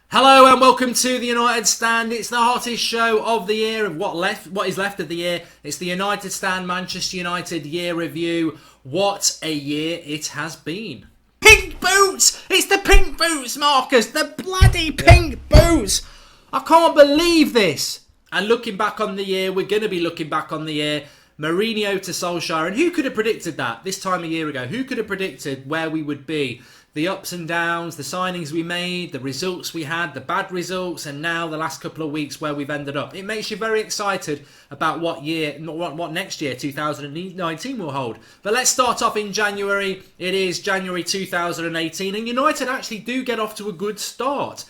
Hello and welcome to the United Stand. It's the hottest show of the year, of what is left of the year. It's the United Stand Manchester United year review. What a year it has been. Pink boots! It's the pink boots, Marcus! The bloody pink boots! I can't believe this! And looking back on the year, we're going to be looking back on the year. Mourinho to Solskjaer. And who could have predicted that this time a year ago? Who could have predicted where we would be? The ups and downs, the signings we made, the results we had, the bad results, and now the last couple of weeks where we've ended up. It makes you very excited about what next year, 2019, will hold. But let's start off in January. It is January 2018, and United actually do get off to a good start.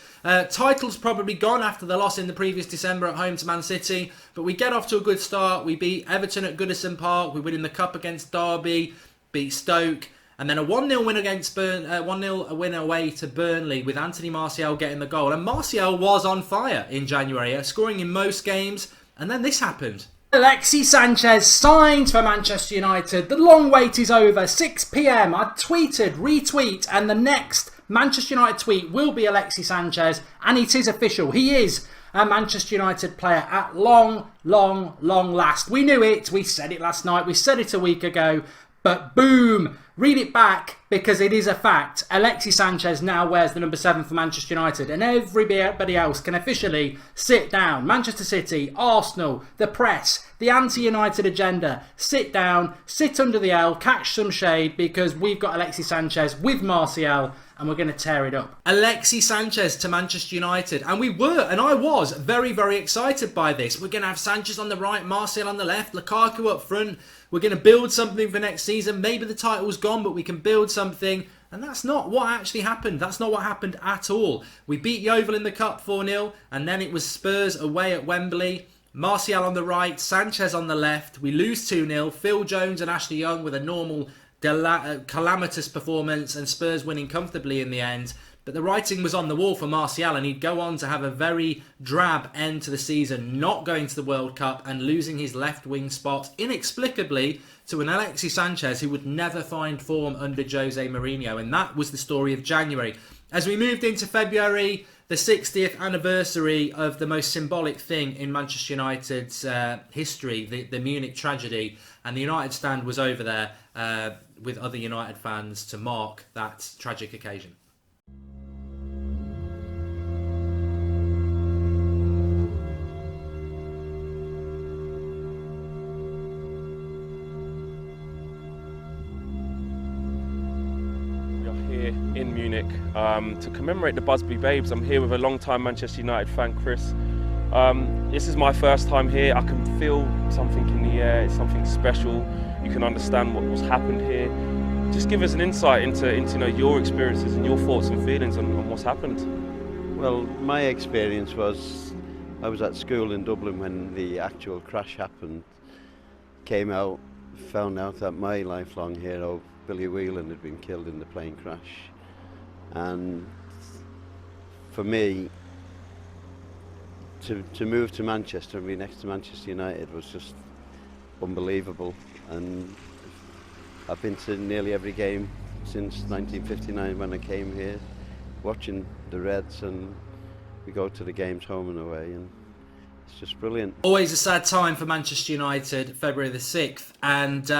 Title's probably gone after the loss in the previous December at home to Man City, but we get off to a good start. We beat Everton at Goodison Park. We win in the Cup against Derby, beat Stoke. And then a 1-0 win against 1-0 win away to Burnley with Anthony Martial getting the goal. And Martial was on fire in January, scoring in most games. And then this happened. Alexis Sanchez signed for Manchester United. The long wait is over. 6 p.m. I tweeted, retweet, and the next Manchester United tweet will be Alexis Sanchez. And it is official. He is a Manchester United player at long last. We knew it. We said it last night. We said it a week ago. But boom, read it back because it is a fact. Alexis Sanchez now wears the number 7 for Manchester United and everybody else can officially sit down. Manchester City, Arsenal, the press, the anti-United agenda, sit down, sit under the L, catch some shade because we've got Alexis Sanchez with Martial and we're going to tear it up. Alexis Sanchez to Manchester United. And we were, and I was, very excited by this. We're going to have Sanchez on the right, Martial on the left, Lukaku up front. We're going to build something for next season. Maybe the title's gone, but we can build something. And that's not what actually happened. That's not what happened at all. We beat Yeovil in the Cup 4-0, and then it was Spurs away at Wembley. Martial on the right, Sanchez on the left. We lose 2-0. Phil Jones and Ashley Young with a normal calamitous performance and Spurs winning comfortably in the end. But the writing was on the wall for Martial and he'd go on to have a very drab end to the season, not going to the World Cup and losing his left wing spot inexplicably to an Alexis Sanchez who would never find form under Jose Mourinho. And that was the story of January. As we moved into February, the 60th anniversary of the most symbolic thing in Manchester United's history, the Munich tragedy, and the United Stand was over there with other United fans to mark that tragic occasion. In Munich to commemorate the Busby Babes. I'm here with a long-time Manchester United fan, Chris. This is my first time here. I can feel something in the air. It's something special. You can understand what's happened here. Just give us an insight into your experiences and your thoughts and feelings on what's happened. Well, my experience was I was at school in Dublin when the actual crash happened. Came out, found out that my lifelong hero Billy Whelan had been killed in the plane crash, and for me to move to Manchester and be next to Manchester United was just unbelievable. And I've been to nearly every game since 1959 when I came here, watching the Reds, and we go to the games home and away, and it's just brilliant. Always a sad time for Manchester United, February the 6th, and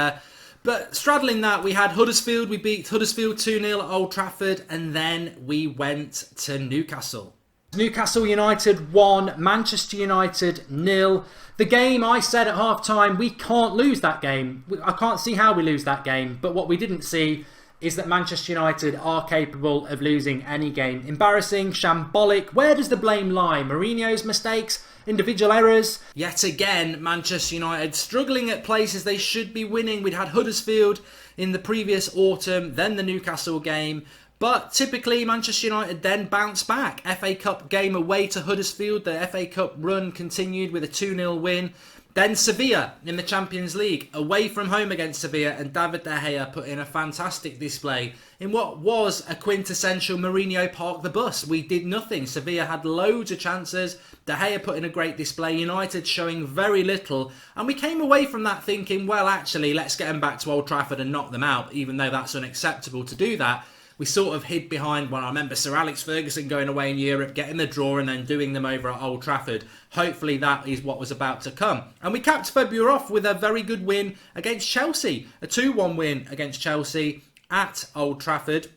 but straddling that, we had Huddersfield. We beat Huddersfield 2-0 at Old Trafford, and then we went to Newcastle. Newcastle United 1, Manchester United 0. The game, I said at half-time, we can't lose that game. I can't see how we lose that game. But what we didn't see is that Manchester United are capable of losing any game. Embarrassing, shambolic. Where does the blame lie? Mourinho's mistakes? Individual errors? Yet again, Manchester United struggling at places they should be winning. We'd had Huddersfield in the previous autumn, then the Newcastle game. But typically, Manchester United then bounced back. FA Cup game away to Huddersfield. The FA Cup run continued with a 2-0 win. Then Sevilla in the Champions League, away from home against Sevilla, and David De Gea put in a fantastic display in what was a quintessential Mourinho park the bus. We did nothing. Sevilla had loads of chances. De Gea put in a great display. United showing very little. And we came away from that thinking, well, actually, let's get them back to Old Trafford and knock them out, even though that's unacceptable to do that. we sort of hid behind, well, I remember Sir Alex Ferguson going away in Europe, getting the draw and then doing them over at Old Trafford. Hopefully that is what was about to come. And we capped February off with a very good win against Chelsea. A 2-1 win against Chelsea at Old Trafford.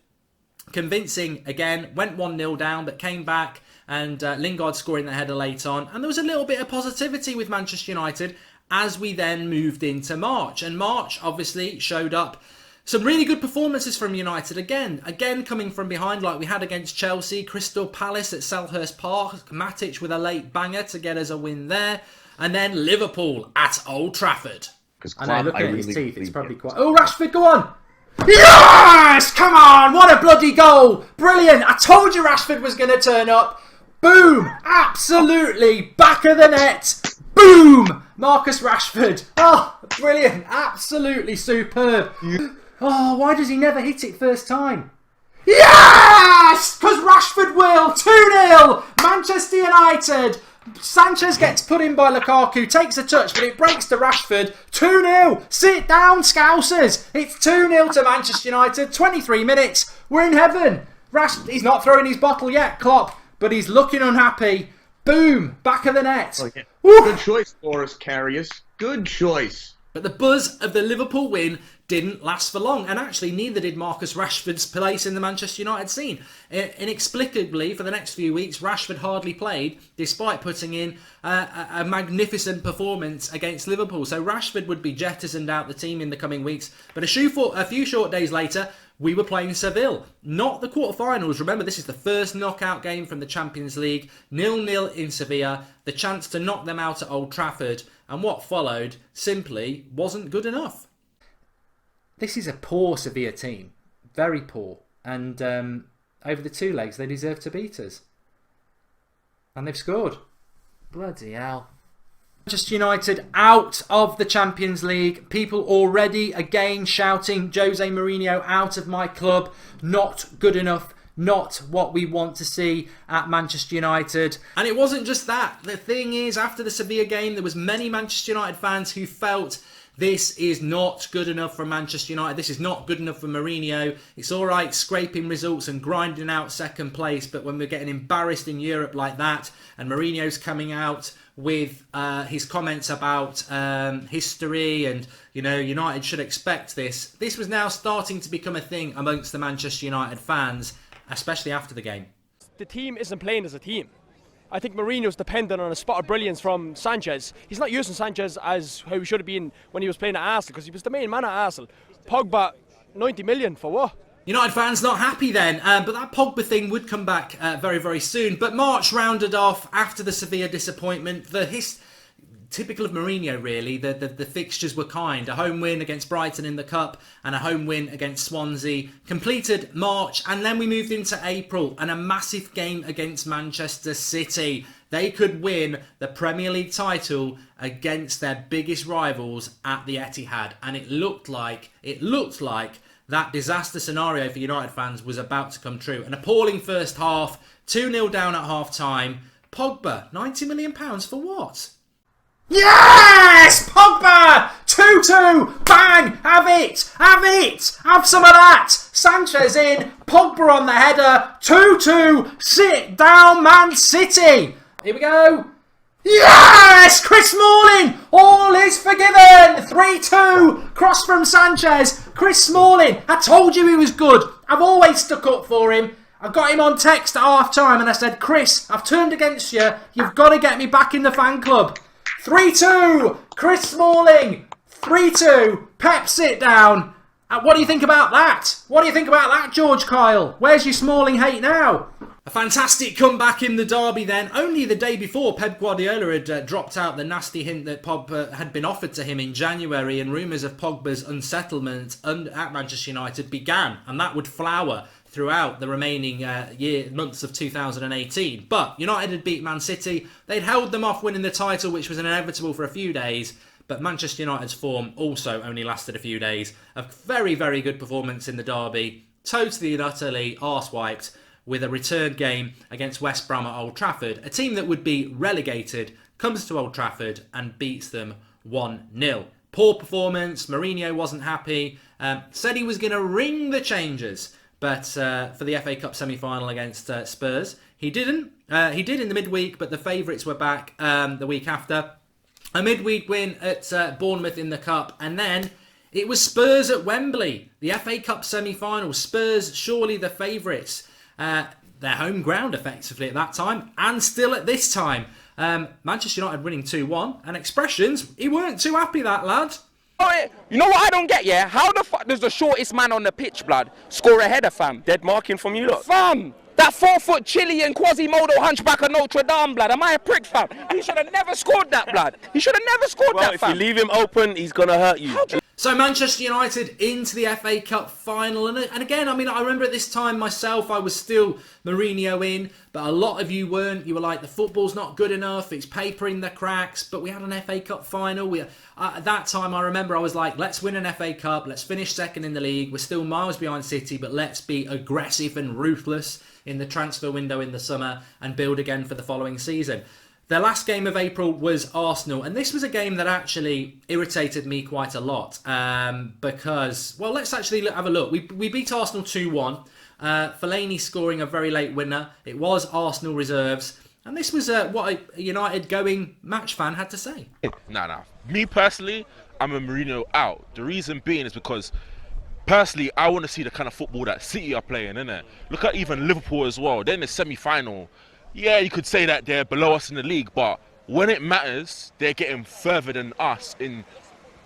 Convincing again, went 1-0 down, but came back, and Lingard scoring the header late on. And there was a little bit of positivity with Manchester United as we then moved into March. And March obviously showed up some really good performances from United again coming from behind like we had against Chelsea, Crystal Palace at Selhurst Park, Matic with a late banger to get us a win there, and then Liverpool at Old Trafford. I know, looking at his teeth, it's probably quite... Oh, Rashford, go on! Yes! Come on! What a bloody goal! Brilliant! I told you Rashford was going to turn up. Boom! Absolutely! Back of the net! Boom! Marcus Rashford. Oh, brilliant! Absolutely superb. Oh, why does he never hit it first time? Yes! Because Rashford will. 2-0! Manchester United. Sanchez gets put in by Lukaku, takes a touch, but it breaks to Rashford. 2-0. Sit down, Scousers. It's 2-0 to Manchester United. 23 minutes. We're in heaven. He's not throwing his bottle yet, Klopp, but he's looking unhappy. Boom. Back of the net. Oh, yeah. Good choice, Boris Karius. Good choice. But the buzz of the Liverpool win didn't last for long, and actually neither did Marcus Rashford's place in the Manchester United scene. Inexplicably, for the next few weeks, Rashford hardly played, despite putting in a magnificent performance against Liverpool. So Rashford would be jettisoned out the team in the coming weeks. But a few short days later, we were playing Seville. Not the quarterfinals. Remember, this is the first knockout game from the Champions League. 0-0 in Sevilla. The chance to knock them out at Old Trafford. And what followed simply wasn't good enough. This is a poor Sevilla team. Very poor. And over the two legs, they deserve to beat us. And they've scored. Bloody hell. Manchester United out of the Champions League. People already again shouting Jose Mourinho out of my club. Not good enough. Not what we want to see at Manchester United. And it wasn't just that. The thing is, after the Sevilla game, there was many Manchester United fans who felt this is not good enough for Manchester United. This is not good enough for Mourinho. It's all right scraping results and grinding out second place, but when we're getting embarrassed in Europe like that, and Mourinho's coming out with his comments about history and, you know, United should expect this. This was now starting to become a thing amongst the Manchester United fans, especially after the game. The team isn't playing as a team. I think Mourinho's dependent on a spot of brilliance from Sanchez. He's not using Sanchez as how he should have been when he was playing at Arsenal, because he was the main man at Arsenal. Pogba, 90 million for what? United fans not happy then, but that Pogba thing would come back very, very soon. But March rounded off after the Sevilla disappointment. Typical of Mourinho, really. The fixtures were kind. A home win against Brighton in the Cup and a home win against Swansea. Completed March, and then we moved into April and a massive game against Manchester City. They could win the Premier League title against their biggest rivals at the Etihad, and it looked like that disaster scenario for United fans was about to come true. An appalling first half, 2-0 down at half time. Pogba, £90 million for what? Yes! Pogba! 2-2! Bang! Have it! Have it! Have some of that! Sanchez in. Pogba on the header. 2-2. Sit down, Man City. Here we go. Yes! Chris Smalling! All is forgiven! 3-2. Cross from Sanchez. Chris Smalling. I told you he was good. I've always stuck up for him. I got him on text at half time and I said, Chris, I've turned against you. You've got to get me back in the fan club. 3-2, Chris Smalling. 3-2, Pep, sit down. What do you think about that? What do you think about that, George Kyle? Where's your Smalling hate now? A fantastic comeback in the derby then. Only the day before, Pep Guardiola had dropped out the nasty hint that Pogba had been offered to him in January, and rumours of Pogba's unsettlement at Manchester United began, and that would flower throughout the remaining months of 2018. But United had beat Man City. They'd held them off winning the title, which was inevitable for a few days. But Manchester United's form also only lasted a few days. A very, very good performance in the derby. Totally and utterly arse-wiped with a return game against West Brom at Old Trafford. A team that would be relegated comes to Old Trafford and beats them 1-0. Poor performance. Mourinho wasn't happy. Said he was going to ring the changes. but for the FA Cup semi-final against Spurs. He didn't. He did in the midweek, but the favourites were back the week after. A midweek win at Bournemouth in the Cup, and then it was Spurs at Wembley, the FA Cup semi-final. Spurs, surely the favourites. Their home ground, effectively, at that time, and still at this time. Manchester United winning 2-1, and expressions, he weren't too happy, that lad. You know what I don't get, yeah? How the fuck does the shortest man on the pitch, blood, score a header, fam? Dead marking from you, look. Fam! That 4-foot Chilean Quasimodo hunchback of Notre Dame, blood. Am I a prick, fam? He should have never scored that, blood. He should have never scored that, fam. If you leave him open, he's going to hurt you. So Manchester United into the FA Cup final. And again, I mean, I remember at this time myself, I was still Mourinho in, but a lot of you weren't. You were like, the football's not good enough, it's papering the cracks. But we had an FA Cup final. At that time, I remember I was like, let's win an FA Cup, let's finish second in the league. We're still miles behind City, but let's be aggressive and ruthless in the transfer window in the summer and build again for the following season. The last game of April was Arsenal, and this was a game that actually irritated me quite a lot because, well, let's actually have a look. We beat Arsenal 2-1, Fellaini scoring a very late winner. It was Arsenal reserves, and this was what a United going match fan had to say. Nah. Me personally, I'm a Mourinho out. The reason being is because personally, I want to see the kind of football that City are playing, innit? Look at even Liverpool as well. They're in the semi-final. Yeah, you could say that they're below us in the league, but when it matters, they're getting further than us in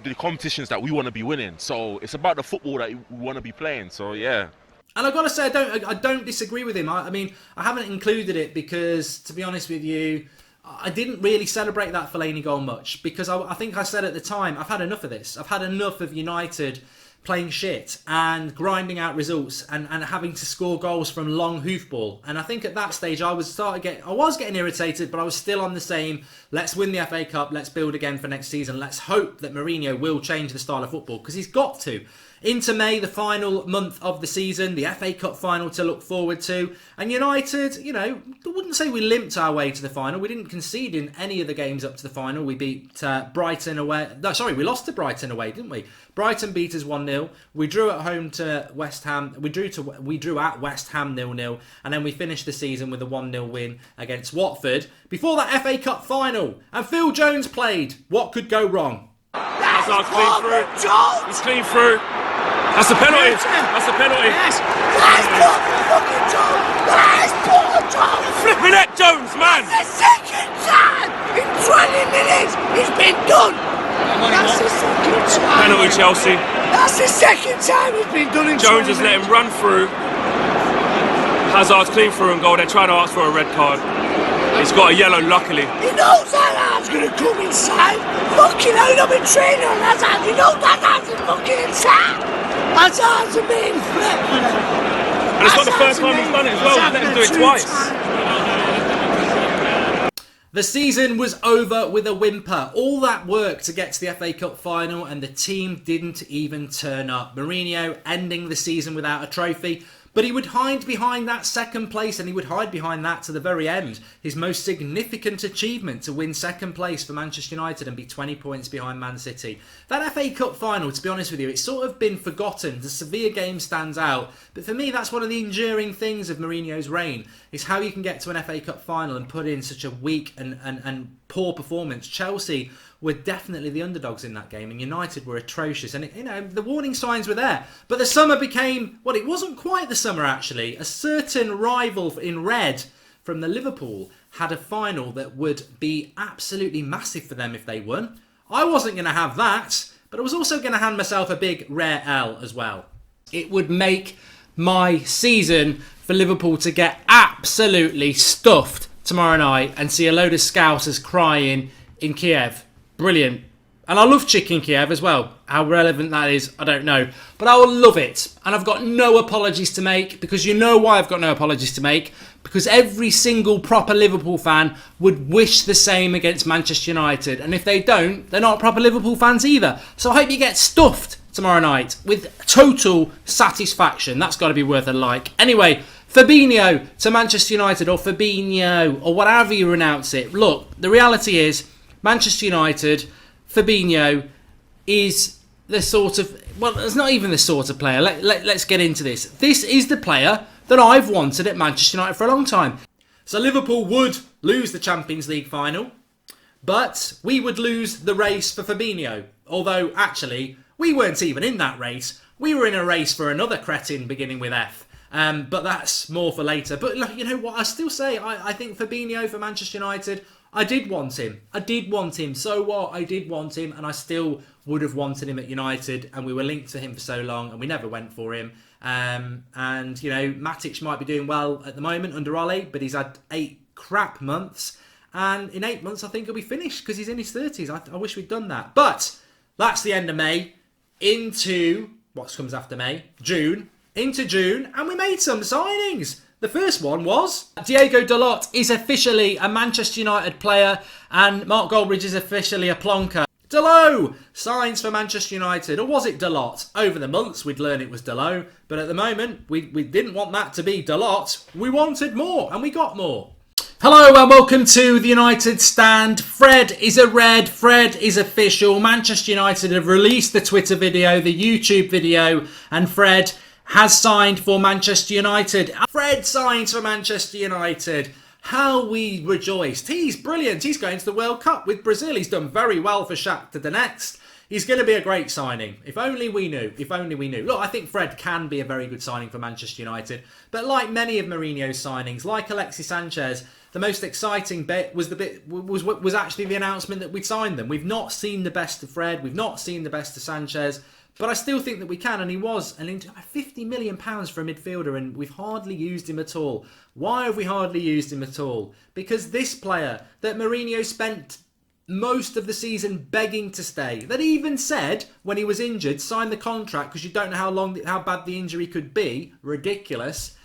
the competitions that we want to be winning. So it's about the football that we want to be playing. So yeah. And I've got to say, I don't disagree with him. I mean, I haven't included it because, to be honest with you, I didn't really celebrate that Fellaini goal much because I think I said at the time, I've had enough of this. I've had enough of United playing shit and grinding out results and having to score goals from long hoofball. And I think at that stage I was getting irritated, but I was still on the same, let's win the FA Cup, let's build again for next season. Let's hope that Mourinho will change the style of football, because he's got to. Into May, the final month of the season, the FA Cup final to look forward to. And United, you know, I wouldn't say we limped our way to the final. We didn't concede in any of the games up to the final. We beat Brighton away. No, sorry, we lost to Brighton away, didn't we? Brighton beat us 1-0. We drew at home to West Ham. We drew at West Ham 0-0. And then we finished the season with a 1-0 win against Watford before that FA Cup final. And Phil Jones played. What could go wrong? Hazard's clean through. He's clean through. That's a penalty. That's a penalty. Yes. That's Paul fucking Jones. That's Paul Jones. Flipping it, Jones, man. That's the second time in 20 minutes it's been done. That's the second time. Penalty, Chelsea. That's the second time it's been done in Jones has let him run through. Hazard's clean through and goal. They're trying to ask for a red card. He's got a yellow, luckily. He knows Hazard's going to come inside. Fucking hell, I've been training on Hazard. He knows Hazard's fucking inside. Hazard's a main threat. And it's not the first time he's done it as well. He's let him do it twice. The season was over with a whimper. All that work to get to the FA Cup final and the team didn't even turn up. Mourinho ending the season without a trophy. But he would hide behind that second place, and he would hide behind that to the very end. His most significant achievement to win second place for Manchester United and be 20 points behind Man City. That FA Cup final, to be honest with you, it's sort of been forgotten. The Sevilla game stands out. But for me, that's one of the enduring things of Mourinho's reign, is how you can get to an FA Cup final and put in such a weak and poor performance. Chelsea were definitely the underdogs in that game, and United were atrocious. And the warning signs were there. But the summer became, well, it wasn't quite the summer actually. A certain rival in red from the Liverpool had a final that would be absolutely massive for them if they won. I wasn't going to have that, but I was also going to hand myself a big rare L as well. It would make my season for Liverpool to get absolutely stuffed tomorrow night and see a load of Scousers crying in Kiev. Brilliant. And I love Chicken Kiev as well. How relevant that is, I don't know. But I will love it. And I've got no apologies to make, because you know why I've got no apologies to make. Because every single proper Liverpool fan would wish the same against Manchester United. And if they don't, they're not proper Liverpool fans either. So I hope you get stuffed tomorrow night with total satisfaction. That's got to be worth a like. Anyway, Fabinho to Manchester United, or Fabinho, or whatever you renounce it. Look, the reality is, Manchester United, Fabinho is the sort of, well, it's not even the sort of player. Let's get into this. This is the player that I've wanted at Manchester United for a long time. So Liverpool would lose the Champions League final, but we would lose the race for Fabinho. Although, actually, we weren't even in that race. We were in a race for another cretin beginning with F. But that's more for later. But look, you know what? I still say I think Fabinho for Manchester United, I did want him. I did want him. So what? I did want him, and I still would have wanted him at United. And we were linked to him for so long, and we never went for him. And, you know, Matic might be doing well at the moment under Ole, but he's had 8 crap months. And in 8 months, I think he'll be finished because he's in his 30s. I wish we'd done that. But that's the end of May. Into what comes after May? June. Into June. And we made some signings. The first one was Diego Dalot is officially a Manchester United player. And Mark Goldbridge is officially a plonker. Dalot signs for Manchester United. Or was it Dalot? Over the months, we'd learn it was Dalot. But at the moment, we didn't want that to be Dalot. We wanted more. And we got more. Hello and welcome to the United Stand. Fred is a red. Fred is official. Manchester United have released the Twitter video, the YouTube video, and Fred has signed for Manchester United. Fred signs for Manchester United. How we rejoiced. He's brilliant. He's going to the World Cup with Brazil. He's done very well for Shakhtar Donetsk. He's going to be a great signing. If only we knew. If only we knew. Look, I think Fred can be a very good signing for Manchester United. But like many of Mourinho's signings, like Alexis Sanchez, the most exciting bit was was actually the announcement that we'd signed them. We've not seen the best of Fred. We've not seen the best of Sanchez. But I still think that we can, and he was £50 million for a midfielder, and we've hardly used him at all. Why have we hardly used him at all? Because this player that Mourinho spent most of the season begging to stay, that even said when he was injured, sign the contract because you don't know how bad the injury could be. Ridiculous.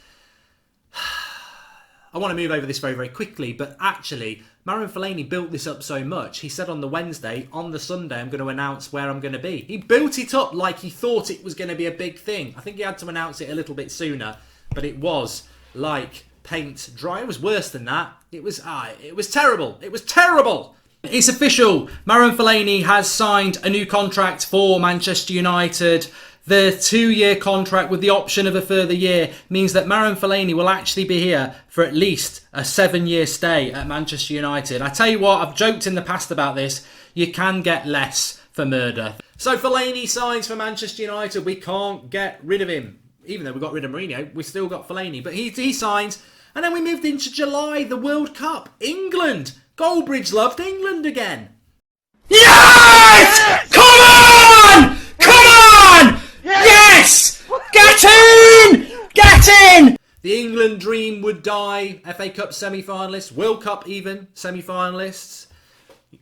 I want to move over this very, very quickly, but actually, Marouane Fellaini built this up so much. He said on the Wednesday, on the Sunday, I'm going to announce where I'm going to be. He built it up like he thought it was going to be a big thing. I think he had to announce it a little bit sooner, but it was like paint dry. It was worse than that. It was terrible. It was terrible. It's official. Marouane Fellaini has signed a new contract for Manchester United. The 2-year contract with the option of a further year means that Marouane Fellaini will actually be here for at least a 7-year stay at Manchester United. I tell you what, I've joked in the past about this. You can get less for murder. So Fellaini signs for Manchester United. We can't get rid of him. Even though we got rid of Mourinho, we still got Fellaini. But he signs. And then we moved into July, the World Cup. England. Goldbridge loved England again. Yes! Come on! Come on! Yes! Get in! Get in! The England dream would die. FA Cup semi-finalists, World Cup even semi-finalists.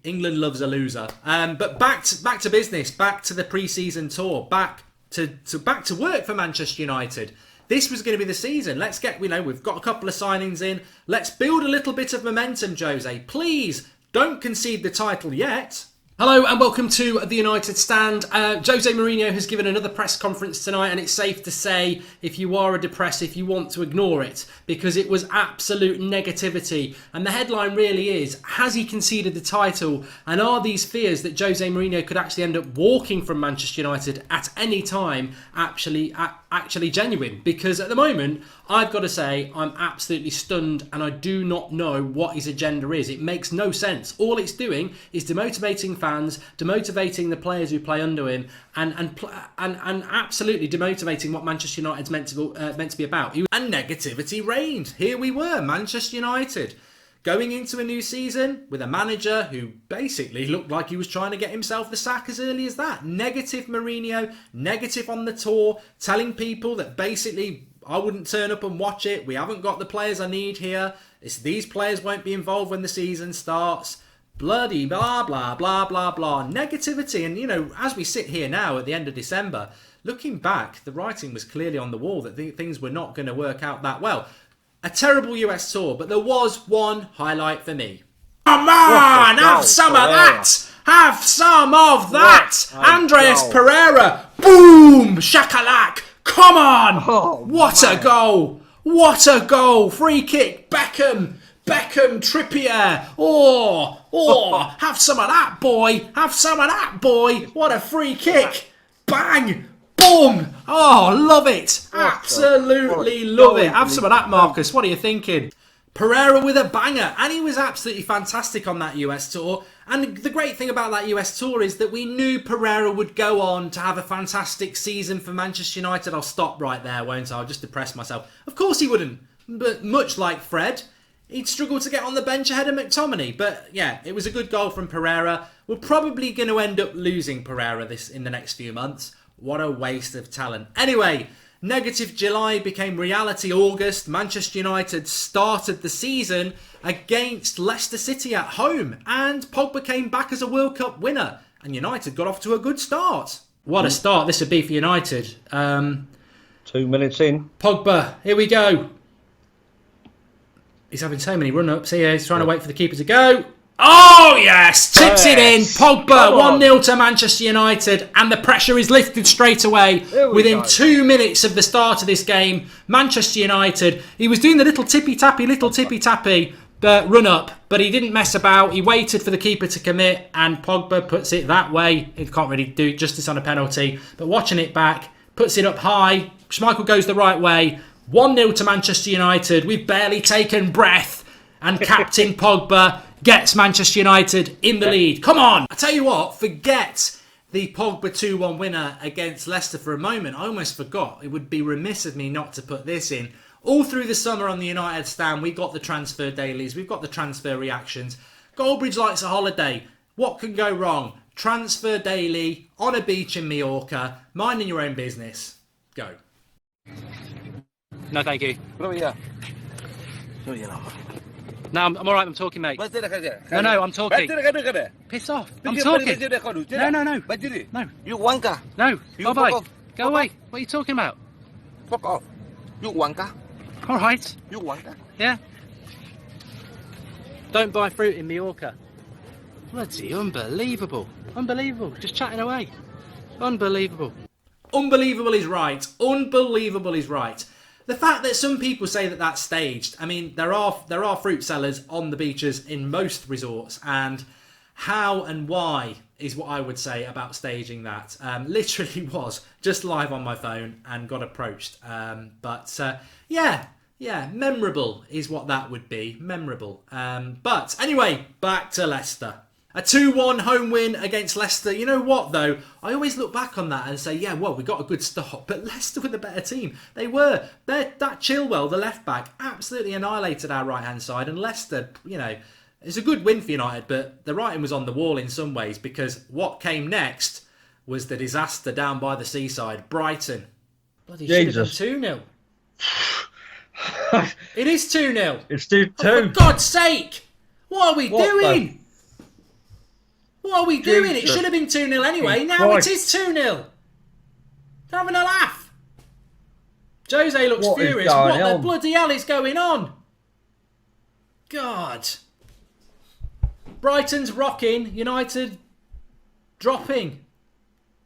England loves a loser. But back to business. Back to the pre-season tour. Back to work for Manchester United. This was going to be the season. Let's get, we've got a couple of signings in. Let's build a little bit of momentum, Jose. Please don't concede the title yet. Hello and welcome to the United Stand. Jose Mourinho has given another press conference tonight, and it's safe to say, if you are a depressive, you want to ignore it, because it was absolute negativity. And the headline really is, has he conceded the title? And are these fears that Jose Mourinho could actually end up walking from Manchester United at any time actually genuine? Because at the moment, I've got to say, I'm absolutely stunned, and I do not know what his agenda is. It makes no sense. All it's doing is demotivating fans, demotivating the players who play under him, and absolutely demotivating what Manchester United's meant to be about. And negativity reigned. Here we were, Manchester United, going into a new season with a manager who basically looked like he was trying to get himself the sack as early as that. Negative Mourinho, negative on the tour, telling people that basically I wouldn't turn up and watch it. We haven't got the players I need here. These players won't be involved when the season starts. Bloody blah, blah, blah, blah, blah. Negativity. And, as we sit here now at the end of December, looking back, the writing was clearly on the wall that things were not going to work out that well. A terrible US tour, but there was one highlight for me. Come on, have some of that! Have some of that! Andreas Pereira, boom, shakalak, come on! What a goal! What a goal! Free kick, Beckham, Trippier, have some of that, boy! Have some of that, boy! What a free kick! Bang! Boom! Oh, love it. Absolutely love it. Have some of that, Marcus. What are you thinking? Pereira with a banger, and he was absolutely fantastic on that US tour. And the great thing about that US tour is that we knew Pereira would go on to have a fantastic season for Manchester United. I'll stop right there, won't I? I'll just depress myself. Of course he wouldn't, but much like Fred, he'd struggle to get on the bench ahead of McTominay. But yeah, it was a good goal from Pereira. We're probably going to end up losing Pereira in the next few months. What a waste of talent. Anyway, negative July became reality August. Manchester United started the season against Leicester City at home, and Pogba came back as a World Cup winner, and United got off to a good start. What a start this would be for United. 2 minutes in. Pogba, here we go. He's having so many run-ups here. He's trying to wait for the keeper to go. Oh, yes! Chips it in. Pogba, 1-0 to Manchester United. And the pressure is lifted straight away. Within 2 minutes of the start of this game, Manchester United, he was doing the little tippy-tappy run-up. But he didn't mess about. He waited for the keeper to commit. And Pogba puts it that way. It can't really do justice on a penalty. But watching it back, puts it up high. Schmeichel goes the right way. 1-0 to Manchester United. We've barely taken breath. And Captain Pogba gets Manchester United in the lead. Come on! I tell you what, forget the Pogba 2-1 winner against Leicester for a moment. I almost forgot. It would be remiss of me not to put this in. All through the summer on the United stand, we got the transfer dailies. We've got the transfer reactions. Goldbridge likes a holiday. What can go wrong? Transfer daily on a beach in Mallorca. Minding your own business. Go. No, thank you. No, I'm alright, I'm talking, mate. No, I'm talking. Piss off. I'm talking. No. You wanker. No, bye-bye. Go away. What are you talking about? Fuck off. You wanker. Alright. You wanker. Yeah. Don't buy fruit in Mallorca. Bloody unbelievable. Unbelievable. Just chatting away. Unbelievable. Unbelievable is right. Unbelievable is right. The fact that some people say that that's staged, I mean, there are fruit sellers on the beaches in most resorts, and how and why is what I would say about staging that. Literally was just live on my phone and got approached. Yeah, memorable is what that would be. Memorable. But anyway, back to Leicester. A 2-1 home win against Leicester. You know what, though? I always look back on that and say, yeah, well, we got a good start. But Leicester were the better team. They were. That Chilwell, the left-back, absolutely annihilated our right-hand side. And Leicester, you know, it's a good win for United. But the writing was on the wall in some ways, because what came next was the disaster down by the seaside. Brighton. Bloody should have been 2-0. It is 2-0. It's 2-2. Oh, for God's sake. What are we doing? What are we doing? It should have been 2-0 anyway. Now it is 2-0. They're having a laugh. Jose looks furious. What the bloody hell is going on? God. Brighton's rocking. United dropping.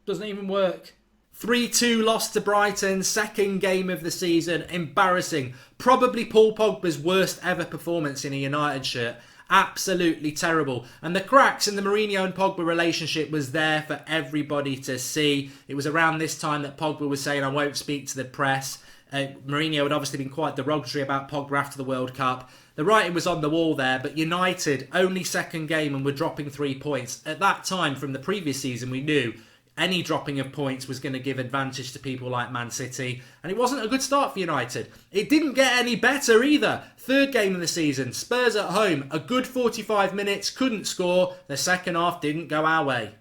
Doesn't even work. 3-2 loss to Brighton. Second game of the season. Embarrassing. Probably Paul Pogba's worst ever performance in a United shirt. Absolutely terrible. And the cracks in the Mourinho and Pogba relationship was there for everybody to see. It was around this time that Pogba was saying, I won't speak to the press. Mourinho had obviously been quite derogatory about Pogba after the World Cup. The writing was on the wall there, but United, only second game and were dropping 3 points. At that time, from the previous season, we knew any dropping of points was going to give advantage to people like Man City. And it wasn't a good start for United. It didn't get any better either. Third game of the season, Spurs at home. A good 45 minutes, couldn't score. The second half didn't go our way.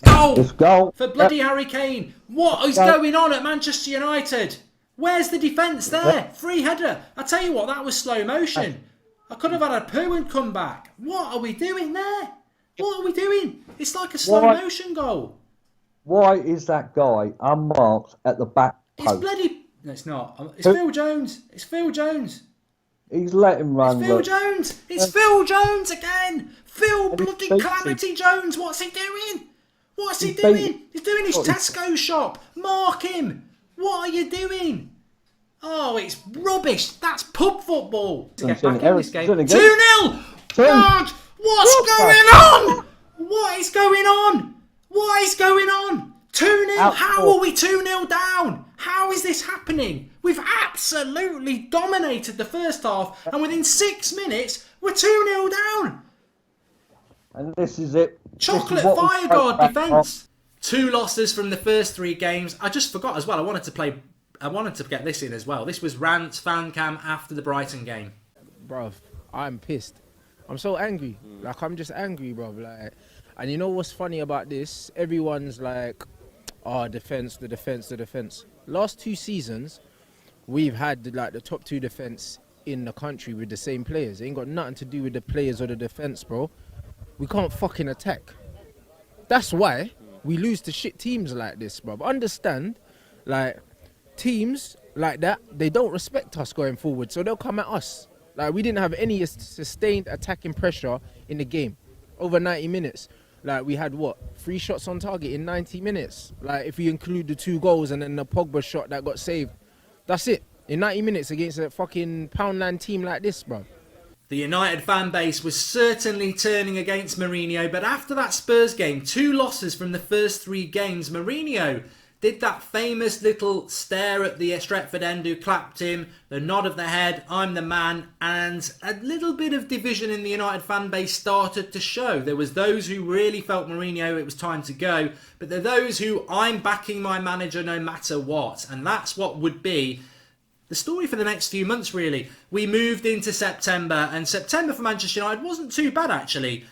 Goal for bloody Harry Kane. What is going on at Manchester United? Where's the defence there? Free header. I tell you what, that was slow motion. I could have had a poo and come back. What are we doing there? What are we doing? It's like a slow motion goal. Why is that guy unmarked at the back post? It's bloody... No, it's not. It's Phil Jones. It's Phil Jones. He's let him run. It's Phil Jones. It's Phil Jones again. Phil bloody Calamity Jones. What's he doing? What's he doing? He's doing his Tesco shop. Mark him. What are you doing? Oh, it's rubbish. That's pub football. To get back in this game. 2-0. God, what's going on? What is going on? What is going on? 2-0. How are we 2-0 down? How is this happening? We've absolutely dominated the first half, and within 6 minutes, we're 2-0 down. And this is it. Chocolate Fireguard defence. 2 losses from the first 3 games. I just forgot as well. I wanted to get this in as well. This was Rant's fan cam after the Brighton game. Bruv, I'm pissed. I'm so angry. Like, I'm just angry, bruv. Like, and you know what's funny about this? Everyone's like, oh, defence, the defence, the defence. Last 2 seasons, we've had like the top 2 defence in the country with the same players. It ain't got nothing to do with the players or the defence, bro. We can't fucking attack. That's why we lose to shit teams like this, bruv. Understand, like, teams like that, they don't respect us going forward, so they'll come at us. Like, we didn't have any sustained attacking pressure in the game over 90 minutes. Like, we had, 3 shots on target in 90 minutes. Like, if you include the 2 goals and then the Pogba shot that got saved. That's it. In 90 minutes against a fucking Poundland team like this, bro. The United fan base was certainly turning against Mourinho, but after that Spurs game, 2 losses from the first 3 games, Mourinho did that famous little stare at the Stretford end who clapped him, the nod of the head, I'm the man, and a little bit of division in the United fan base started to show. There was those who really felt Mourinho, it was time to go, but there are those who, I'm backing my manager no matter what, and that's what would be the story for the next few months, really. We moved into September, and September for Manchester United wasn't too bad, actually.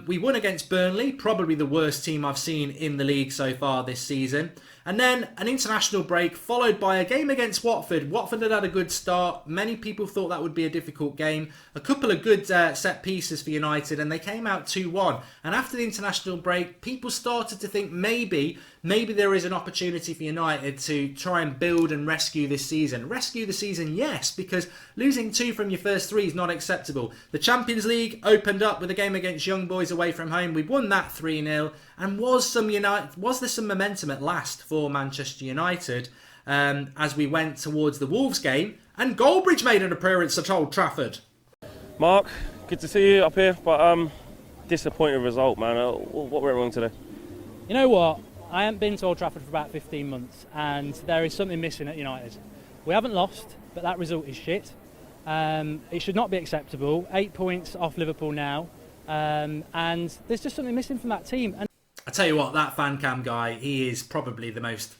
We won against Burnley, probably the worst team I've seen in the league so far this season. And then an international break, followed by a game against Watford. Watford had a good start. Many people thought that would be a difficult game. A couple of good set pieces for United, and they came out 2-1. And after the international break, people started to think maybe there is an opportunity for United to try and build and rescue this season. Rescue the season, yes, because losing 2 from your first 3 is not acceptable. The Champions League opened up with a game against Young Boys away from home. We won that 3-0. And was there some momentum at last for Manchester United as we went towards the Wolves game? And Goldbridge made an appearance at Old Trafford. Mark, good to see you up here, but disappointing result, man. What went wrong today? You know what? I haven't been to Old Trafford for about 15 months, and there is something missing at United. We haven't lost, but that result is shit. It should not be acceptable. 8 points off Liverpool now, and there's just something missing from that team. And I tell you what, that fan cam guy, he is probably the most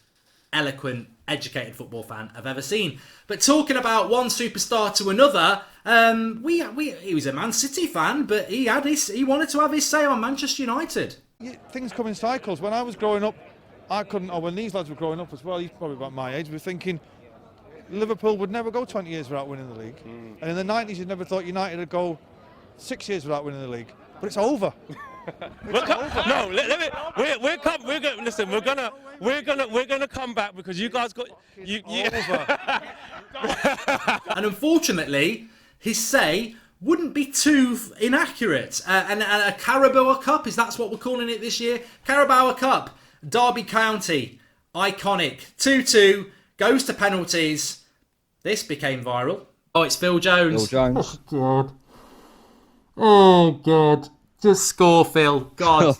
eloquent, educated football fan I've ever seen. But talking about one superstar to another, he was a Man City fan, but he wanted to have his say on Manchester United. Things come in cycles. When I was growing up, when these lads were growing up as well, he's probably about my age, we were thinking Liverpool would never go 20 years without winning the league. And in the 90s, you never thought United would go 6 years without winning the league. But it's over. We're gonna come back because you guys got you. And unfortunately, his say wouldn't be too inaccurate. And a Carabao Cup, is that's what we're calling it this year? Carabao Cup, Derby County, iconic. 2-2, goes to penalties. This became viral. Oh, it's Phil Jones. Phil Jones. Oh, God. Oh, God. Just score, Phil. God,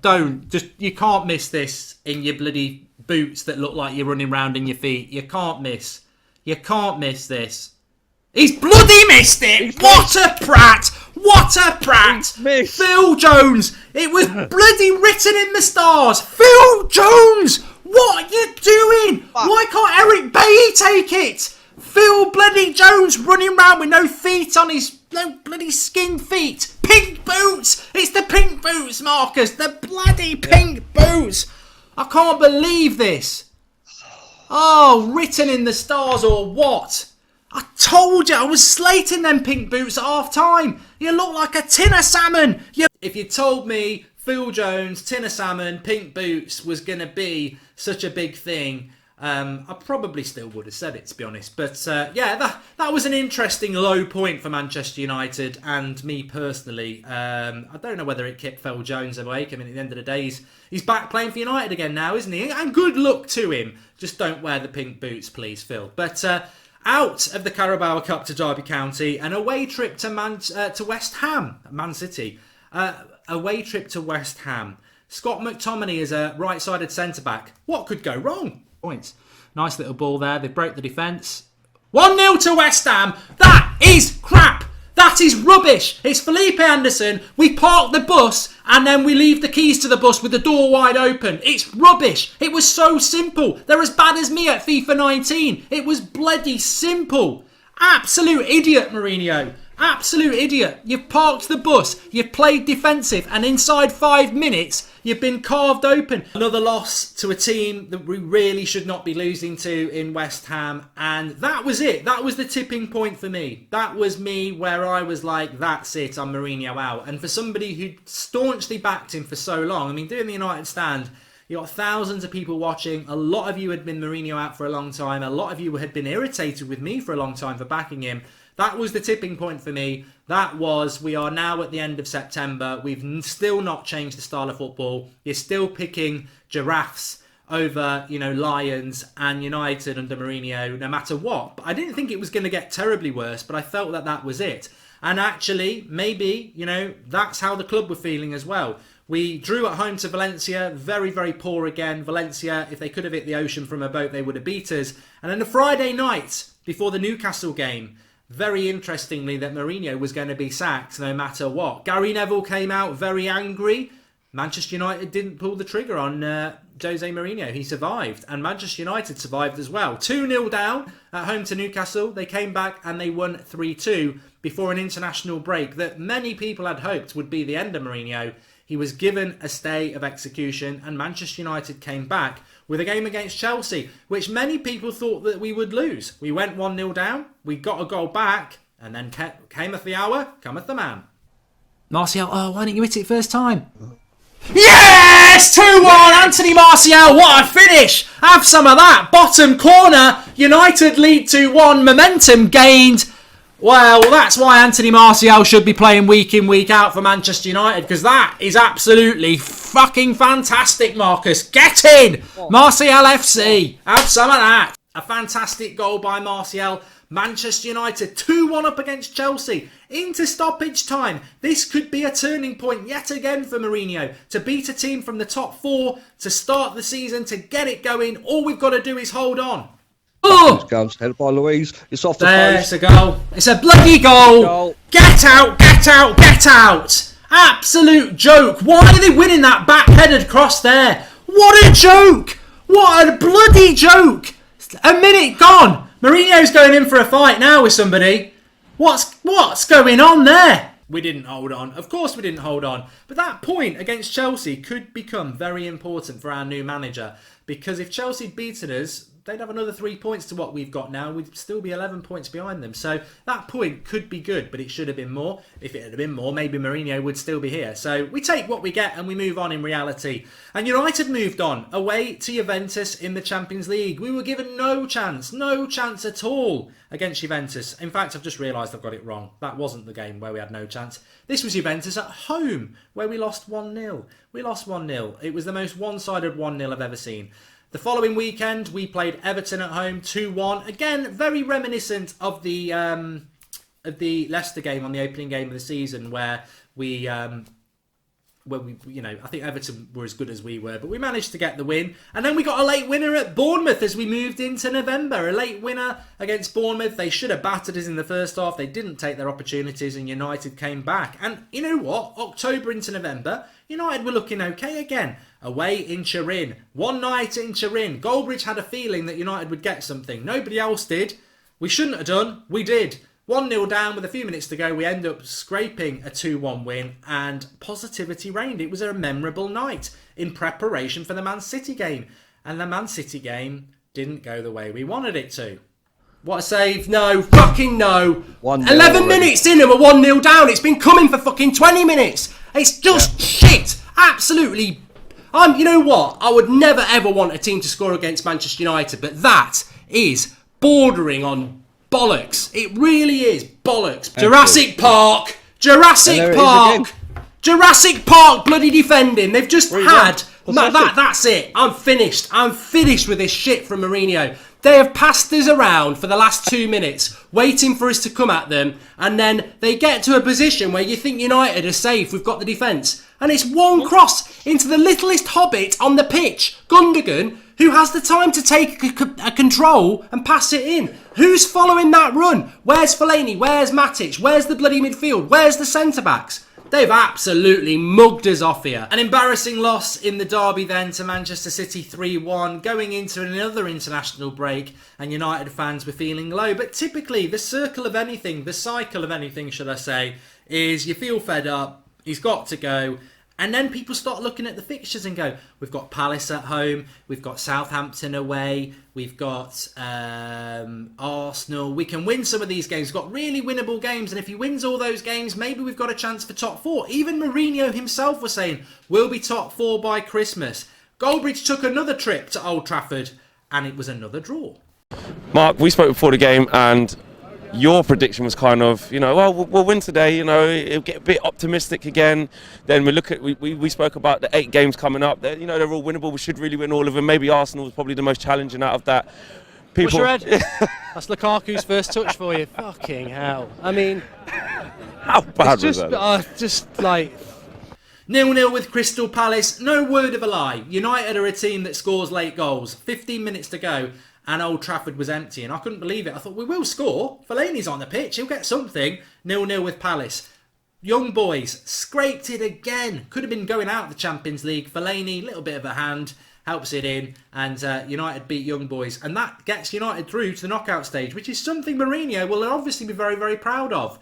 don't. Just, you can't miss this in your bloody boots that look like you're running around in your feet. You can't miss. You can't miss this. He's bloody missed it! What a prat! What a prat! Phil Jones! It was bloody written in the stars! Phil Jones! What are you doing? Why can't Eric Bailly take it? Phil bloody Jones running around with no feet on his no bloody skin feet. Pink boots! It's the pink boots, Marcus! The bloody pink boots! I can't believe this! Oh, written in the stars or what? I told you, I was slating them pink boots at half time. You look like a tin of salmon. If you told me Phil Jones, tin of salmon, pink boots was going to be such a big thing, I probably still would have said it, to be honest. But yeah, that was an interesting low point for Manchester United and me personally. I don't know whether it kept Phil Jones awake. I mean, at the end of the day, he's back playing for United again now, isn't he? And good luck to him. Just don't wear the pink boots, please, Phil. But out of the Carabao Cup to Derby County, an away trip to West Ham, Man City. Away trip to West Ham. Scott McTominay is a right-sided centre-back. What could go wrong? Points. Nice little ball there. They broke the defence. 1-0 to West Ham. That is crap. That is rubbish. It's Felipe Anderson. We park the bus and then we leave the keys to the bus with the door wide open. It's rubbish. It was so simple. They're as bad as me at FIFA 19. It was bloody simple. Absolute idiot, Mourinho. Absolute idiot. You've parked the bus, you've played defensive, and inside 5 minutes, you've been carved open. Another loss to a team that we really should not be losing to in West Ham. And that was it. That was the tipping point for me. That was me where I was like, that's it, I'm Mourinho out. And for somebody who staunchly backed him for so long, I mean, doing the United stand, you got thousands of people watching. A lot of you had been Mourinho out for a long time. A lot of you had been irritated with me for a long time for backing him. That was the tipping point for me. That was, we are now at the end of September. We've still not changed the style of football. You're still picking giraffes over, lions and United under Mourinho, no matter what. But I didn't think it was going to get terribly worse, but I felt that that was it. And actually, maybe, that's how the club were feeling as well. We drew at home to Valencia, very, very poor again. Valencia, if they could have hit the ocean from a boat, they would have beat us. And then the Friday night, before the Newcastle game, very interestingly, that Mourinho was going to be sacked no matter what. Gary Neville came out very angry. Manchester United didn't pull the trigger on Jose Mourinho. He survived, and Manchester United survived as well. 2-0 down at home to Newcastle. They came back and they won 3-2 before an international break that many people had hoped would be the end of Mourinho. He was given a stay of execution, and Manchester United came back with a game against Chelsea, which many people thought that we would lose. We went 1-0 down, we got a goal back, and then cameth the hour, cometh the man. Martial, why didn't you hit it first time? Yes! 2-1, Anthony Martial, what a finish! Have some of that, bottom corner, United lead 2-1, momentum gained. Well, that's why Anthony Martial should be playing week in, week out for Manchester United, because that is absolutely fucking fantastic, Marcus. Get in! Martial FC. Have some of that. A fantastic goal by Martial. Manchester United 2-1 up against Chelsea. Into stoppage time. This could be a turning point yet again for Mourinho. To beat a team from the top 4, to start the season, to get it going. All we've got to do is hold on. Oh! Headed by Louise. It's off the post. There's a goal. It's a bloody goal. Get out, get out, get out. Absolute joke. Why are they winning that back-headed cross there? What a joke. What a bloody joke. A minute gone. Mourinho's going in for a fight now with somebody. What's going on there? We didn't hold on. Of course we didn't hold on. But that point against Chelsea could become very important for our new manager. Because if Chelsea beaten us, they'd have another 3 points to what we've got now. We'd still be 11 points behind them. So that point could be good, but it should have been more. If it had been more, maybe Mourinho would still be here. So we take what we get and we move on in reality. And United moved on away to Juventus in the Champions League. We were given no chance at all against Juventus. In fact, I've just realised I've got it wrong. That wasn't the game where we had no chance. This was Juventus at home where we lost 1-0. We lost 1-0. It was the most one-sided 1-0 I've ever seen. The following weekend, we played Everton at home, 2-1. Again, very reminiscent of the Leicester game on the opening game of the season, where we I think Everton were as good as we were, but we managed to get the win. And then we got a late winner at Bournemouth as we moved into November. A late winner against Bournemouth. They should have battered us in the first half. They didn't take their opportunities, and United came back. And you know what? October into November, United were looking okay again. Away in Turin. One night in Turin. Goldbridge had a feeling that United would get something. Nobody else did. We shouldn't have done. We did. 1-0 down with a few minutes to go. We end up scraping a 2-1 win, and positivity reigned. It was a memorable night in preparation for the Man City game. And the Man City game didn't go the way we wanted it to. What a save. No. Fucking no. 11 minutes in and we're 1-0 down. It's been coming for fucking 20 minutes. It's just shit. Absolutely. You know what? I would never ever want a team to score against Manchester United, but that is bordering on bollocks. It really is bollocks. Jurassic Park. Jurassic Park bloody defending. They've just had... That's it. I'm finished. I'm finished with this shit from Mourinho. They have passed us around for the last 2 minutes, waiting for us to come at them, and then they get to a position where you think United are safe, we've got the defence, and it's one cross into the littlest hobbit on the pitch, Gundogan, who has the time to take a control and pass it in. Who's following that run? Where's Fellaini? Where's Matic? Where's the bloody midfield? Where's the centre-backs? They've absolutely mugged us off here. An embarrassing loss in the derby then to Manchester City 3-1, going into another international break, and United fans were feeling low. But typically, the cycle of anything, should I say, is you feel fed up, he's got to go, and then people start looking at the fixtures and go, we've got Palace at home, we've got Southampton away, we've got Arsenal. We can win some of these games. We've got really winnable games, and if he wins all those games, maybe we've got a chance for top 4. Even Mourinho himself was saying, we'll be top 4 by Christmas. Goldbridge took another trip to Old Trafford, and it was another draw. Mark, we spoke before the game, and your prediction was kind of, well, we'll win today, it'll get a bit optimistic again. Then we spoke about the 8 games coming up. They're all winnable. We should really win all of them. Maybe Arsenal is probably the most challenging out of that. Push your head. That's Lukaku's first touch for you. Fucking hell. I mean, how bad was that? Just like 0-0 with Crystal Palace. No word of a lie. United are a team that scores late goals. 15 minutes to go. And Old Trafford was empty, and I couldn't believe it. I thought, we will score. Fellaini's on the pitch. He'll get something. 0-0 with Palace. Young boys scraped it again. Could have been going out of the Champions League. Fellaini, little bit of a hand, helps it in, and United beat Young Boys. And that gets United through to the knockout stage, which is something Mourinho will obviously be very, very proud of.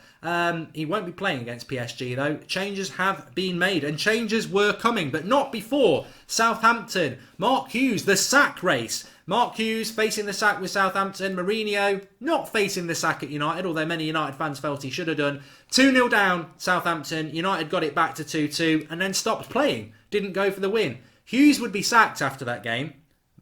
He won't be playing against PSG, though. Changes have been made, and changes were coming, but not before Southampton. Mark Hughes, the sack race. Mark Hughes facing the sack with Southampton. Mourinho not facing the sack at United, although many United fans felt he should have done. 2-0 down, Southampton. United got it back to 2-2 and then stopped playing. Didn't go for the win. Hughes would be sacked after that game.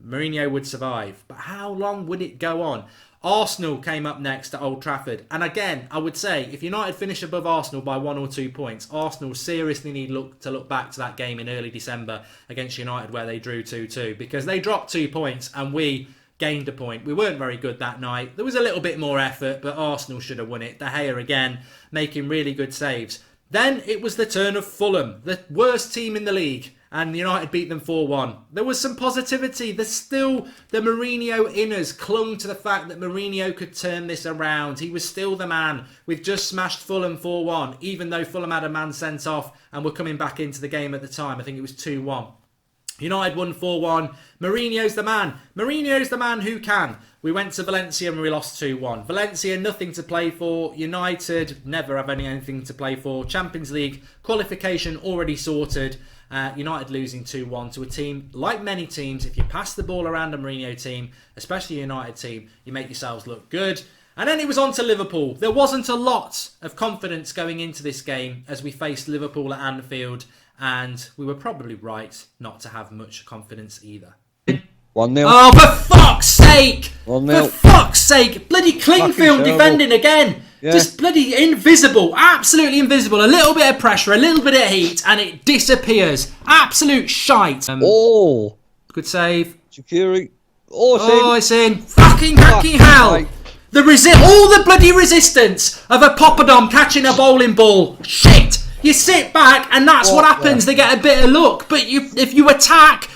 Mourinho would survive. But how long would it go on? Arsenal came up next at Old Trafford. And again, I would say, if United finish above Arsenal by 1 or 2 points, Arsenal seriously need to look back to that game in early December against United where they drew 2-2. Because they dropped 2 points and we gained a point. We weren't very good that night. There was a little bit more effort, but Arsenal should have won it. De Gea again, making really good saves. Then it was the turn of Fulham, the worst team in the league. And United beat them 4-1. There was some positivity. There's still the Mourinho inners clung to the fact that Mourinho could turn this around. He was still the man. We've just smashed Fulham 4-1, even though Fulham had a man sent off and were coming back into the game at the time. I think it was 2-1. United won 4-1. Mourinho's the man. Mourinho's the man who can. We went to Valencia and we lost 2-1. Valencia, nothing to play for. United, never have anything to play for. Champions League qualification already sorted. United losing 2-1 to a team, like many teams, if you pass the ball around a Mourinho team, especially a United team, you make yourselves look good. And then it was on to Liverpool. There wasn't a lot of confidence going into this game as we faced Liverpool at Anfield, and we were probably right not to have much confidence either. 1-0. Oh, for fuck's sake! 1-0. For fuck's sake! Bloody Clingfield defending again! Yeah. Just bloody invisible, absolutely invisible. A little bit of pressure, a little bit of heat, and it disappears. Absolute shite. Good save. Security. Oh, it's in. Fucking hell. All the bloody resistance of a Poppadom catching a bowling ball. Shit. You sit back, and that's what happens. They get a bit of luck. But if you attack,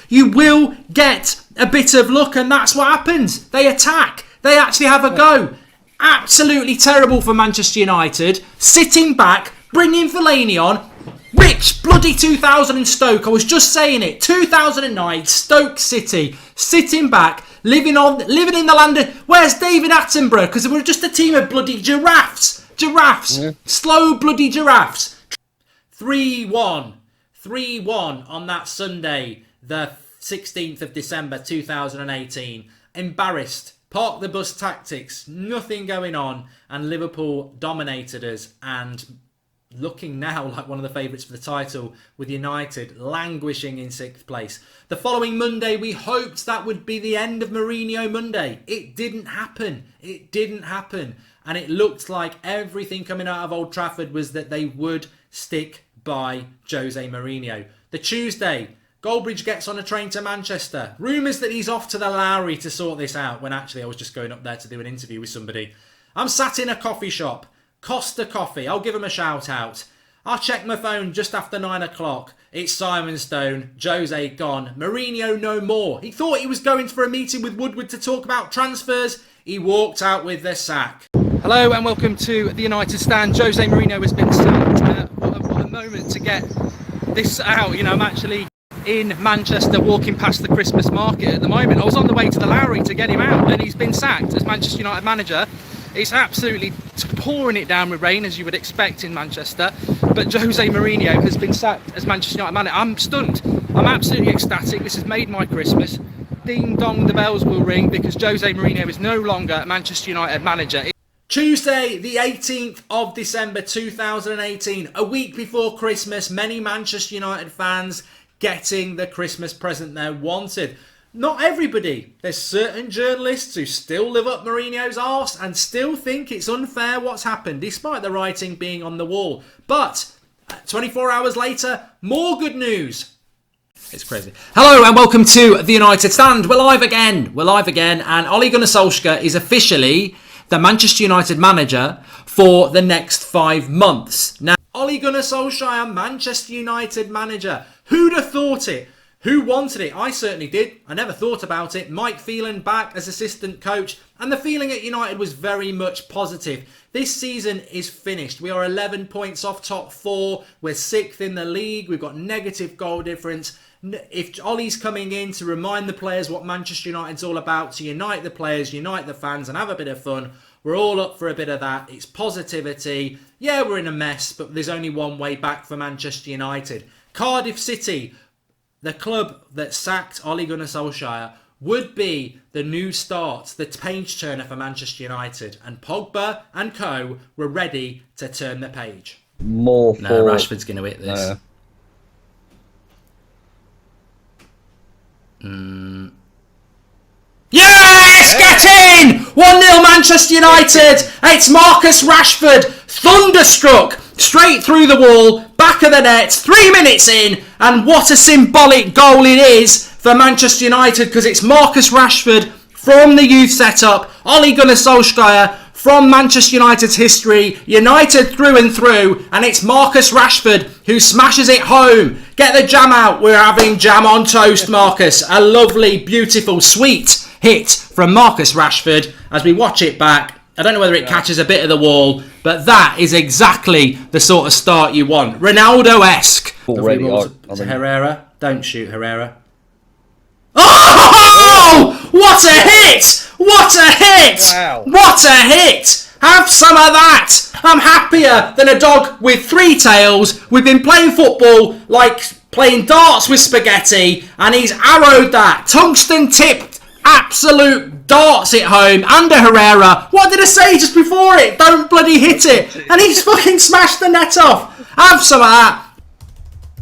you will get a bit of luck, and that's what happens. They attack. They actually have a go. Absolutely terrible for Manchester United. Sitting back, bringing Fellaini on. Rich bloody 2000 Stoke. I was just saying it. 2009 Stoke City. Sitting back, living in the land of... Where's David Attenborough? Because we're just a team of bloody giraffes. Slow bloody giraffes. 3-1. 3-1 on that Sunday, the 16th of December 2018. Embarrassed. Park the bus tactics, nothing going on, and Liverpool dominated us and looking now like one of the favourites for the title, with United languishing in 6th place. The following Monday, we hoped that would be the end of Mourinho Monday. It didn't happen. And it looked like everything coming out of Old Trafford was that they would stick by Jose Mourinho. The Tuesday, Goldbridge gets on a train to Manchester. Rumours that he's off to the Lowry to sort this out, when actually I was just going up there to do an interview with somebody. I'm sat in a coffee shop. Costa Coffee. I'll give him a shout out. I check my phone just after 9 o'clock. It's Simon Stone. Jose gone. Mourinho no more. He thought he was going for a meeting with Woodward to talk about transfers. He walked out with the sack. Hello and welcome to the United Stand. Jose Mourinho has been sacked. What a moment to get this out. You know, I'm actually in Manchester walking past the Christmas market at the moment. I was on the way to the Lowry to get him out and he's been sacked as Manchester United manager. It's absolutely pouring it down with rain, as you would expect in Manchester. But Jose Mourinho has been sacked as Manchester United manager. I'm stunned. I'm absolutely ecstatic. This has made my Christmas. Ding dong, the bells will ring because Jose Mourinho is no longer Manchester United manager. Tuesday, the 18th of December 2018, a week before Christmas, many Manchester United fans getting the Christmas present they wanted. Not everybody. There's certain journalists who still live up Mourinho's arse and still think it's unfair what's happened, despite the writing being on the wall. But 24 hours later, more good news. It's crazy. Hello and welcome to the United Stand. We're live again. And Ole Gunnar Solskjaer is officially the Manchester United manager for the next 5 months. Now, Ole Gunnar Solskjaer, Manchester United manager. Who'd have thought it? Who wanted it? I certainly did. I never thought about it. Mike Phelan back as assistant coach, and the feeling at United was very much positive. This season is finished. We are 11 points off top 4. We're 6th in the league. We've got negative goal difference. If Ollie's coming in to remind the players what Manchester United's all about, to unite the players, unite the fans, and have a bit of fun, we're all up for a bit of that. It's positivity. Yeah, we're in a mess, but there's only one way back for Manchester United. Cardiff City, the club that sacked Ole Gunnar Solskjaer, would be the new start, the page turner for Manchester United. And Pogba and co were ready to turn the page. More for... No, Rashford's going to hit this. Yes! Get in! 1-0 Manchester United. It's Marcus Rashford, thunderstruck, straight through the wall, back of the net, 3 minutes in, and what a symbolic goal it is for Manchester United, because it's Marcus Rashford from the youth setup, Ole Gunnar Solskjaer from Manchester United's history, United through and through, and it's Marcus Rashford who smashes it home. Get the jam out, we're having jam on toast, Marcus. A lovely, beautiful, sweet hit from Marcus Rashford as we watch it back. I don't know whether it catches a bit of the wall, but that is exactly the sort of start you want. Ronaldo-esque. Already, to Herrera. Don't shoot Herrera. Oh! What a hit! What a hit! Wow. What a hit! Have some of that! I'm happier than a dog with 3 tails. We've been playing football like playing darts with spaghetti, and he's arrowed that. Tungsten tipped, absolute darts it home. Under Herrera. What did I say just before it? Don't bloody hit it. And he's fucking smashed the net off. Have some of that.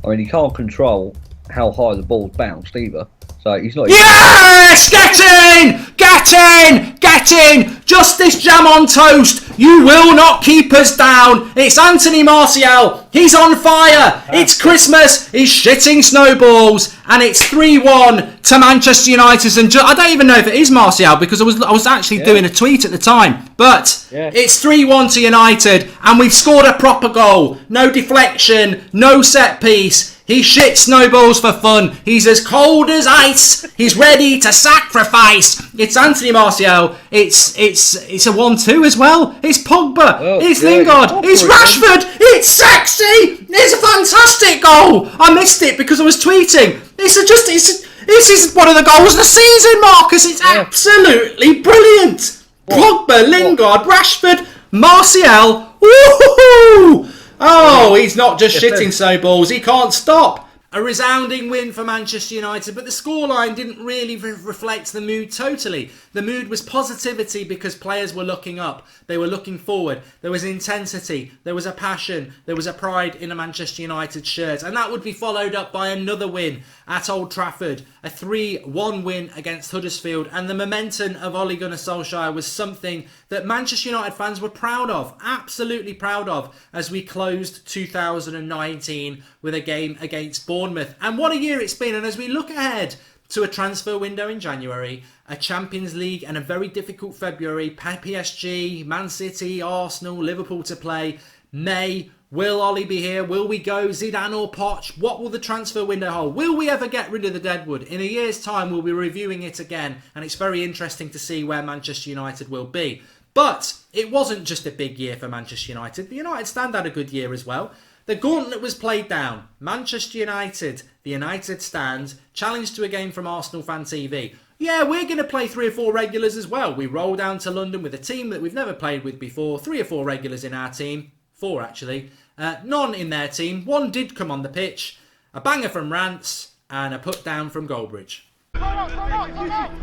I mean, he can't control how high the ball's bounced either. So he's not... Yes! Get in! Get in! Get in! Justice jam on toast. You will not keep us down. It's Anthony Martial. He's on fire. It's Christmas. He's shitting snowballs. And it's 3-1 to Manchester United. And I don't even know if it is Martial, because I was actually doing a tweet at the time. But it's 3-1 to United. And we've scored a proper goal. No deflection. No set piece. He shits snowballs for fun. He's as cold as ice. He's ready to sacrifice. It's Anthony Martial. It's a 1-2 as well. It's Pogba. It's Lingard. It's Rashford. It's sexy. It's a fantastic goal. I missed it because I was tweeting. This is one of the goals of the season, Marcus. It's absolutely brilliant. Pogba, Lingard, Rashford, Martial. Woohoo! Oh, he's not just shitting snowballs. He can't stop. A resounding win for Manchester United, but the scoreline didn't really reflect the mood totally. The mood was positivity because players were looking up. They were looking forward. There was intensity. There was a passion. There was a pride in a Manchester United shirt. And that would be followed up by another win at Old Trafford. A 3-1 win against Huddersfield. And the momentum of Ole Gunnar Solskjaer was something that Manchester United fans were proud of. Absolutely proud of, as we closed 2019 with a game against Bournemouth. Bournemouth. And what a year it's been. And as we look ahead to a transfer window in January, a Champions League and a very difficult February, PSG, Man City, Arsenal, Liverpool to play, May, will Ollie be here? Will we go Zidane or Poch? What will the transfer window hold? Will we ever get rid of the Deadwood? In a year's time, we'll be reviewing it again, and it's very interesting to see where Manchester United will be. But it wasn't just a big year for Manchester United. The United Stand had a good year as well. The gauntlet was played down. Manchester United, the United Stand, challenged to a game from Arsenal Fan TV. Yeah, we're going to play 3 or 4 regulars as well. We roll down to London with a team that we've never played with before. 3 or 4 regulars in our team. 4 actually. None in their team. 1 did come on the pitch. A banger from Rance and a put down from Goldbridge.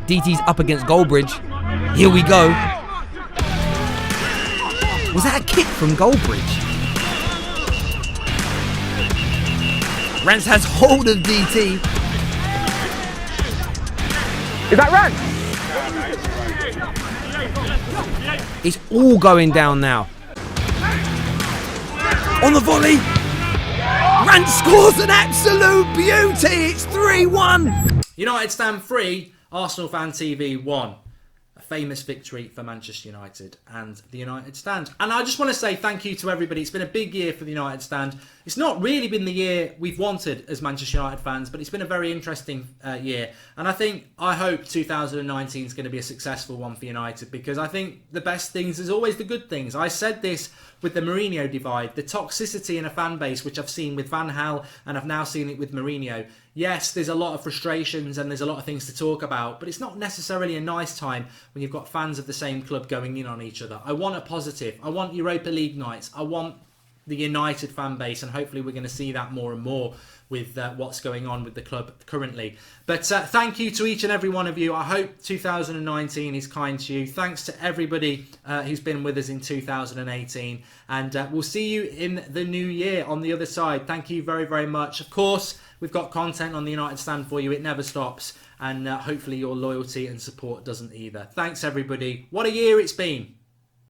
DT's up against Goldbridge. Here we go. Was that a kick from Goldbridge? Rance has hold of DT. Is that Rance? It's all going down now. On the volley. Rance scores an absolute beauty. It's 3-1. United Stand 3, Arsenal Fan TV 1. A famous victory for Manchester United and the United Stand. And I just want to say thank you to everybody. It's been a big year for the United Stand. It's not really been the year we've wanted as Manchester United fans, but it's been a very interesting year. And I hope 2019 is going to be a successful one for United, because I think the best things is always the good things. I said this with the Mourinho divide, the toxicity in a fan base, which I've seen with Van Gaal and I've now seen it with Mourinho. Yes, there's a lot of frustrations and there's a lot of things to talk about, but it's not necessarily a nice time when you've got fans of the same club going in on each other. I want a positive. I want Europa League nights. I want the United fan base, and hopefully we're going to see that more and more with what's going on with the club currently. But thank you to each and every one of you. I hope 2019 is kind to you. Thanks to everybody who's been with us in 2018. And we'll see you in the new year on the other side. Thank you very, very much. Of course, we've got content on the United Stand for you. It never stops. And hopefully your loyalty and support doesn't either. Thanks, everybody. What a year it's been.